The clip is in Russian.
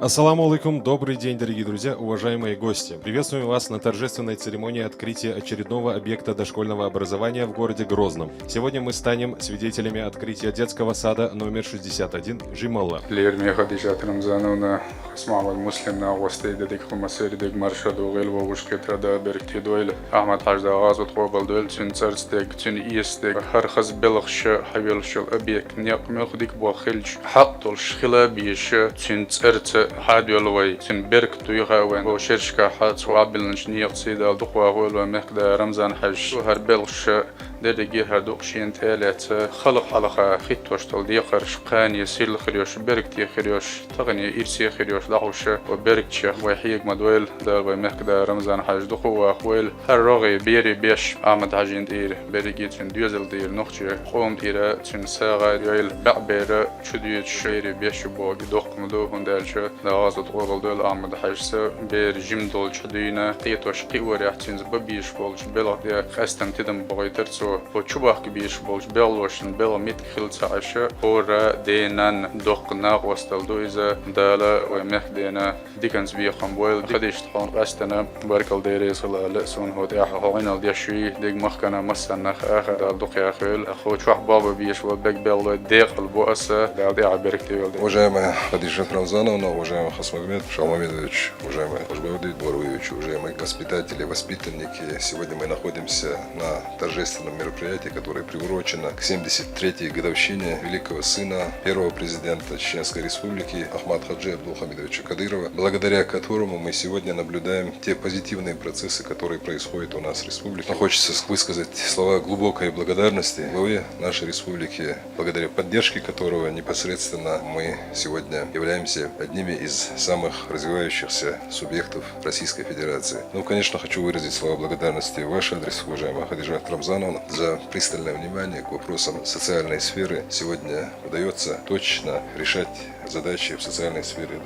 Ассаламу алейкум, добрый день, дорогие друзья, уважаемые гости. Приветствуем вас на торжественной церемонии открытия очередного объекта дошкольного образования в городе Грозном. Сегодня мы станем свидетелями открытия детского сада номер 61 Жималла. اسمعوا المسلم ناقوستي ديك خمسير ديك مرشد وغيل ووشكت ردا بركتي دويل أحمد حاجدا غازت قوبل دويل تون سرستيك تون إيستيك هرخز بلغش حويلش الأبيك نيق ديك بوخلش حطولش خلابيش تون سرت حاديولوي تون بركتو يغاوين وشرشكا حات وعبلنش نيق سيدا دقوا غول ومقدا رمزان حج وهربلش درجي هردوقشين تالت خلق على خيتوش تلديقر شقاني سيل خريوش بركتي خريوش تغني إرسي خريوش دعوش وبركتش ويحيق مدويل دار ومقدا رمزان حج دقوا أخويل هالرغي بيري بيش أحمد حجين دير بريجي تن ديوزل دير نخشي قوم ديرا تن ساغا ديويل بعبير شديوش بيري بيش بوغ دوق مدو هندالش دغازت قوبل دول أحمد حج بير جيم دول شدينا تيتوش قيوري احتنز ببيش بولش بلغ دي خستم تدم بغيترسو وشبه كبيش بولش بلوشن بلا ميت خلص عشاء ورا دينان دقنا وستل دويزا دالا ومخدينا ديكنز بيخم بويل خديش تحون قستنا بركل ديري صلا لسون هو تياح هوين الديشوي ديك مخكنا مسنخ آخر دقيا خيل أخو شوح بابا بيش وبك بيل ديق البؤسة دي عبركتي ولدي. Уважаемая Хадижа Рамзановна, уважаемый Хасмагомед Шалмамедович, уважаемый Хажбаудин Борович, уважаемые воспитатели, воспитанники, сегодня мы находимся на торжественном мероприятии, которое приурочено к 73-й годовщине великого сына первого президента Чеченской Республики Ахмад Хаджи Абдулхамидовича Кадырова, благодаря которому мы сегодня наблюдаем те позитивные процессы, которые происходят у нас в республике. Но хочется высказать слова глубокой благодарности главе нашей республики, благодаря поддержке которого непосредственно мы сегодня являемся одними из самых развивающихся субъектов Российской Федерации. Ну, конечно, хочу выразить слова благодарности в ваш адрес, уважаемая Хадижа Рамзановна, за пристальное внимание к вопросам социальной сферы. Сегодня удается точно решать задачи в социальной сфере.